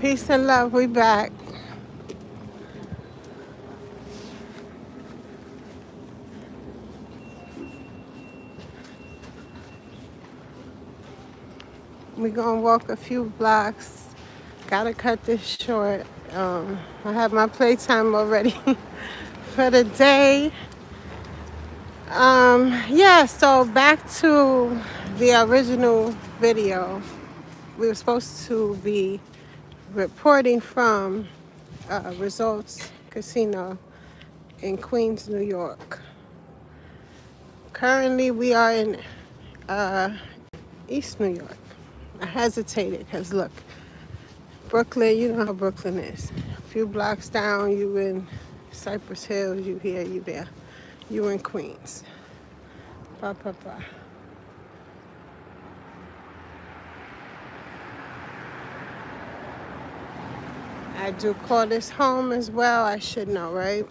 Peace and love. We back. We gonna walk a few blocks. Gotta cut this short. I have my playtime already for the day. Yeah. So back to the original video. We were supposed to be reporting from Results Casino in Queens, New York. Currently, we are in East New York. I hesitated because look, Brooklyn, you know how Brooklyn is. A few blocks down, you in Cypress Hills, you here, you there. You in Queens. Ba, ba, ba. I do call this home as well. I should know, right?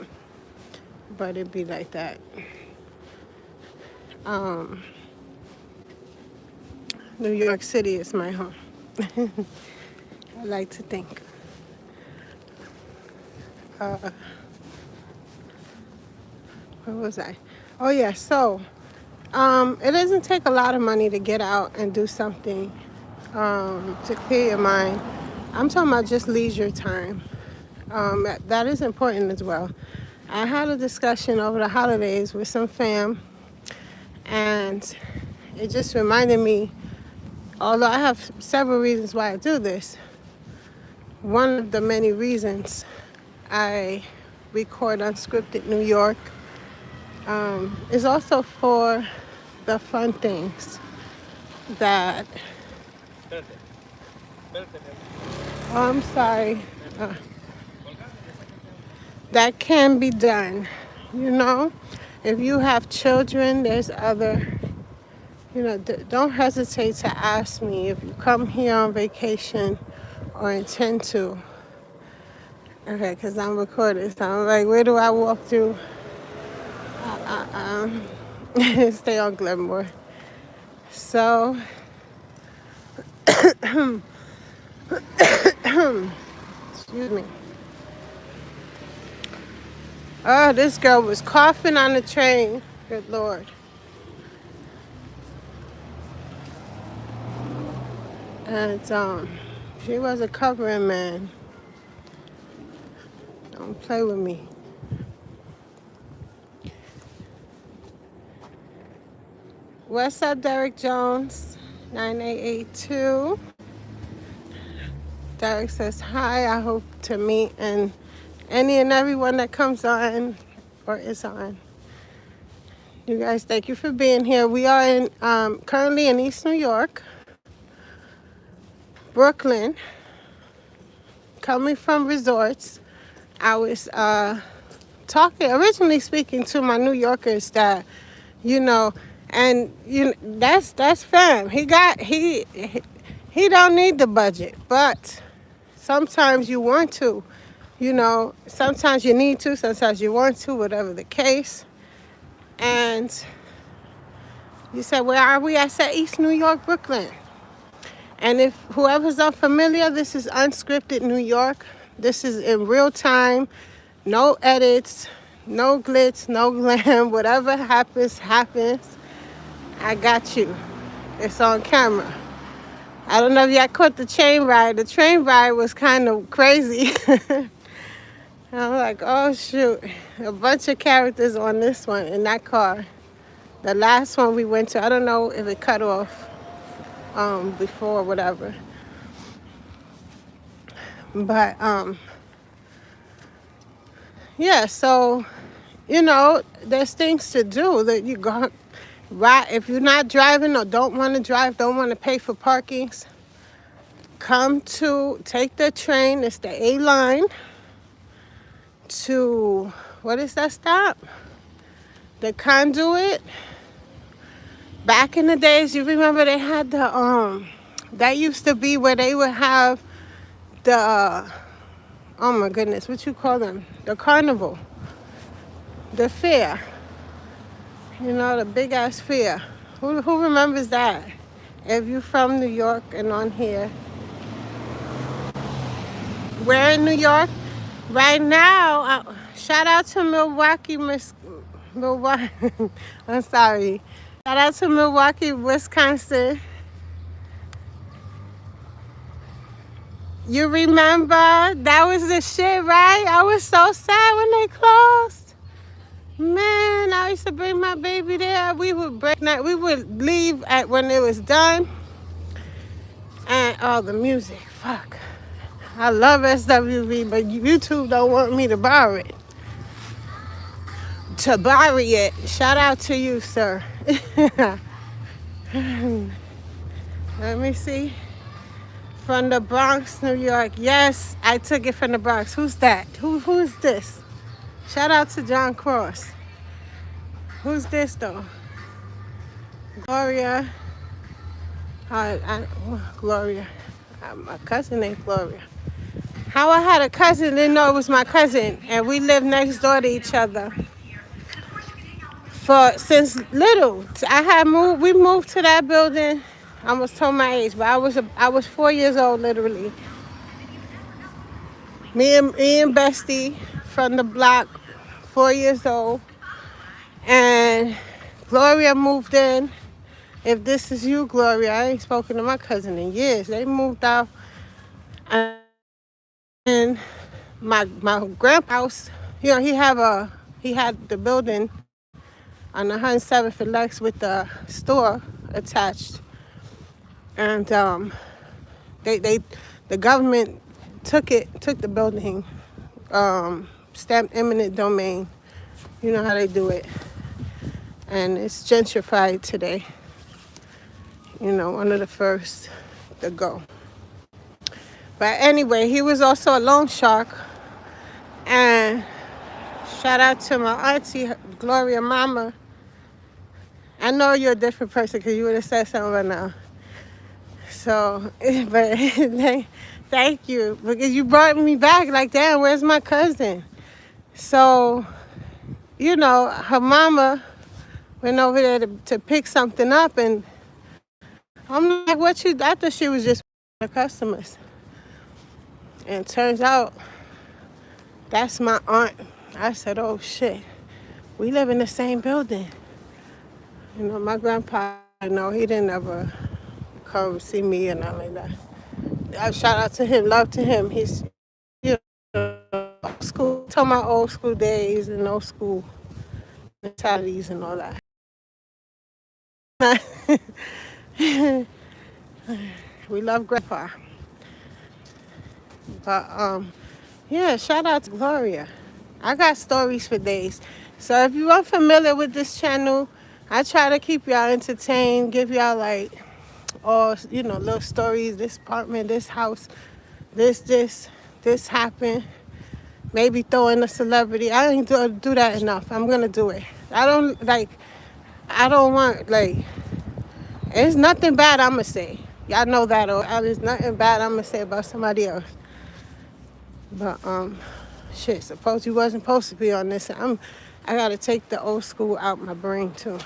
But it be like that. New York City is my home. I like to think. Where was I? Oh yeah, so it doesn't take a lot of money to get out and do something to clear your mind. I'm talking about just leisure time. That is important as well. I had a discussion over the holidays with some fam, and it just reminded me, although I have several reasons why I do this, one of the many reasons I record Unscripted New York is also for the fun things that, oh, I'm sorry, that can be done. You know, if you have children, there's other, don't hesitate to ask me if you come here on vacation or intend to. Okay, because I'm recording, so I'm like, where do I walk through? Stay on Glenmore. So, excuse me. Oh, this girl was coughing on the train. Good Lord. And she was a covering man. Don't play with me. What's up, Derek Jones? 9882. Derek says hi. I hope to meet and any and everyone that comes on or is on. You guys, thank you for being here. We are in currently in East New York, Brooklyn. Coming from Resorts, I was originally speaking to my New Yorkers that, and that's fam. He don't need the budget, but sometimes you want to, sometimes you need to, sometimes you want to, whatever the case. And you said, where are we? I said East New York, Brooklyn. And if whoever's unfamiliar, this is Unscripted New York. This is in real time, no edits, no glitz, no glam. Whatever happens, happens. I got you. It's on camera. I don't know if y'all caught the train ride. The train ride was kind of crazy. I'm like, oh shoot. A bunch of characters on this one in that car. The last one we went to, I don't know if it cut off before, whatever. But yeah, so there's things to do that you go right. If you're not driving or don't want to drive, don't want to pay for parkings, take the train. It's the A line to, what is that stop? The Conduit. Back in the days, you remember they had the that used to be where they would have the oh my goodness, what you call them? The carnival, the fair. The big ass fair. Who remembers that? If you're from New York and on here, We're in New York right now. Shout out to Milwaukee, Miss Milwaukee. I'm sorry. Shout out to Milwaukee, Wisconsin. You remember that was the shit, right? I was so sad when they closed. Man, I used to bring my baby there. We would break night. We would leave at when it was done. And oh, the music, fuck. I love SWV, but YouTube don't want me to borrow it. To borrow it. Shout out to you, sir. Let me see. From the Bronx, New York. Yes, I took it from the Bronx. Who's that? Who's this? Shout out to John Cross. Who's this though? Gloria. Gloria. My cousin named Gloria. How I had a cousin, didn't know it was my cousin, and we lived next door to each other. Since little, we moved to that building. I almost told my age, but I was 4 years old literally. Me and Bestie from the block, 4 years old, and Gloria moved in. If this is you, Gloria, I ain't spoken to my cousin in years. They moved out, and my grandpa's house. You know, he had the building on 107th and Lex with the store attached, and the government took the building, stamped eminent domain. You know how they do it, and it's gentrified today. You know, one of the first to go. But anyway, he was also a loan shark, and shout out to my auntie, Gloria Mama. I know you're a different person because you would have said something right now. So, but thank you, because you brought me back. Like, damn, where's my cousin? So, you know, her mama went over there to pick something up, and I'm like, I thought she was just the customers. And it turns out that's my aunt. I said, oh shit, we live in the same building. You know, my grandpa, no, he didn't ever come see me or nothing like that. I shout out to him, love to him. He's, you know, old school, talking about old school days and old school mentalities and all that. We love grandpa. But yeah, shout out to Gloria. I got stories for days. So if you are familiar with this channel, I try to keep y'all entertained, give y'all like all, you know, little stories, this apartment, this house, this happened. Maybe throw in a celebrity. I ain't do that enough. I'm gonna do it. I don't want, like, there's nothing bad I'm gonna say. Y'all know that, or there's nothing bad I'm gonna say about somebody else. But shit, suppose you wasn't supposed to be on this. I gotta take the old school out my brain too.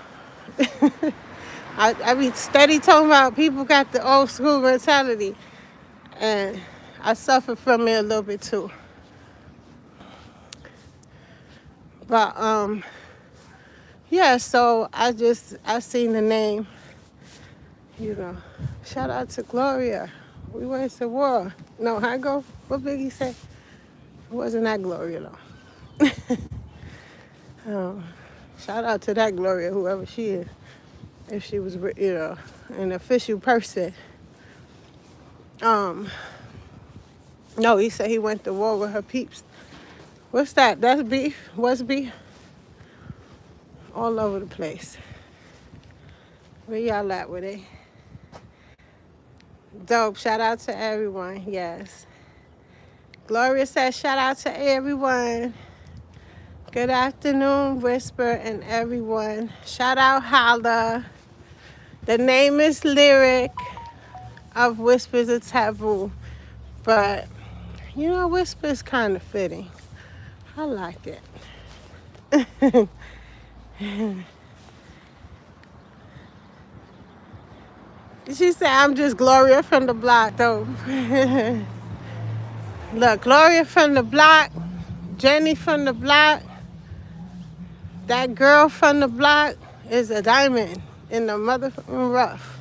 I be steady talking about people got the old school mentality, and I suffer from it a little bit too. But yeah, so I seen the name, you know. Shout out to Gloria. We went to war. No, how go? What Biggie say? It wasn't that Gloria though. Shout out to that Gloria, whoever she is. If she was, you know, an official person. No, he said he went to war with her peeps. What's that? That's beef? What's beef? All over the place. Where y'all at with it? Dope. Shout out to everyone. Yes. Gloria says shout out to everyone. Good afternoon, Whisper, and everyone. Shout out Holla. The name is Lyric of Whispers of Taboo. But, you know, Whisper is kind of fitting. I like it. She said, I'm just Gloria from the block, though. Look, Gloria from the block, Jenny from the block, that girl from the block is a diamond in the motherfucking rough.